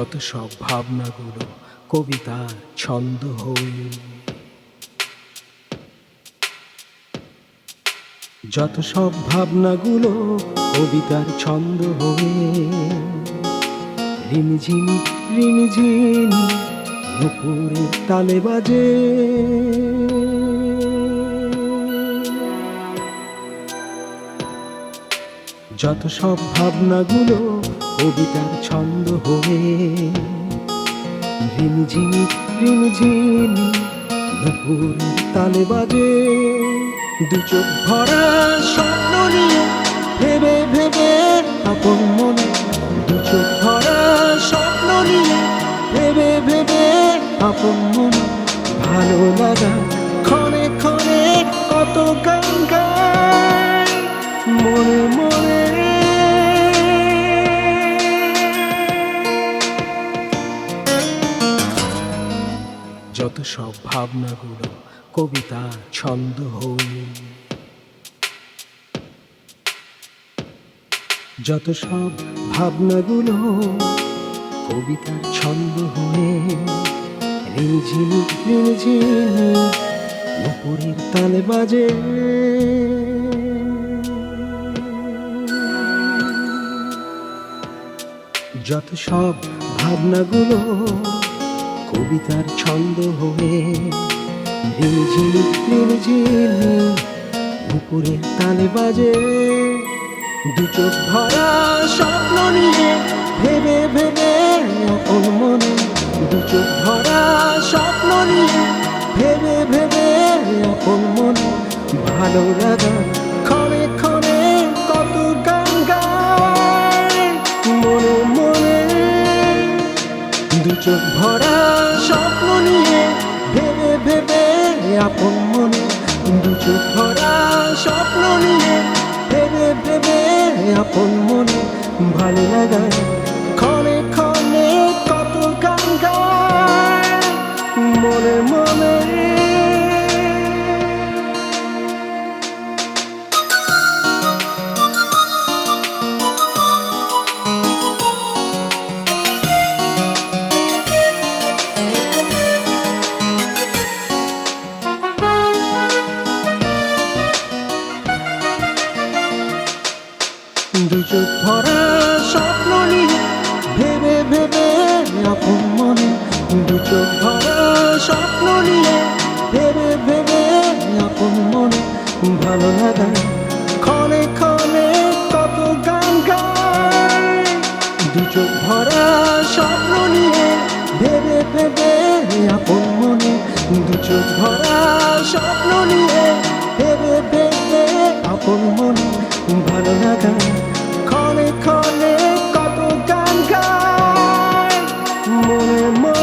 যত সব ভাবনাগুলো কবিতার ছন্দ হয়ে, যত সব ভাবনাগুলো কবিতার ছন্দ হয়ে, রিমঝিমি রিমঝিমি নুপুরের তালে বাজে। যত সব ভাবনাগুলো কবিতার ছন্দ হয়ে, রিমঝিমি রিমঝিমি নুপুরের তালে বাজে। দু চোখ ভরা স্বপ্ন নিয়ে ভেবে ভেবে আপন মনে, দু চোখ ভরা স্বপ্ন নিয়ে ভেবে ভেবে আপন মনে, ভালো লাগা ক্ষণে ক্ষণে কত গান গায় মনে মনে। যত সব ভাবনাগুলো কবিতার ছন্দ হয়ে, যত সব ভাবনাগুলো কবিতার ছন্দ হয়ে, রিমঝিমি রিমঝিমি নুপুরের তালে বাজে। যত সব ভাবনাগুলো কবিতার ছন্দ হয়ে, রিমঝিমি রিমঝিমি নুপুরের তালে বাজে। দু চোখ ভরা স্বপ্ন নিয়ে ভেবে ভেবে আপন মনে, দু চোখ ভরা স্বপ্ন নিয়ে ভেবে ভেবে আপন মনে, ভালো লাগা ক্ষণে ক্ষণে কত গান গায় মনে মনে। দু চোখ ভরা স্বপ্ন নিয়ে ভেবে ভেবে আপন মনে, দু চোখ ভরা স্বপ্ন নিয়ে ভেবে ভেবে আপন মনে, ভালো লাগা ক্ষণে ক্ষণে কত গান গায় মনে মনে। দু চোখ ভরা স্বপ্ন নিয়ে ভেবে ভেবে আপন মনে, দু চোখ ভরা স্বপ্ন নিয়ে ভেবে ভেবে আপন মনে, ভালো লাগা ক্ষণে ক্ষণে কত গান গায়। দু চোখ ভরা স্বপ্ন নিয়ে ভেবে ভেবে আপন মনে, দু চোখ ভরা স্বপ্ন নিয়ে ভেবে ভেবে আপন মনে, ভালো লাগা ক্ষণে ক্ষণে কত গান গায় মনে মনে।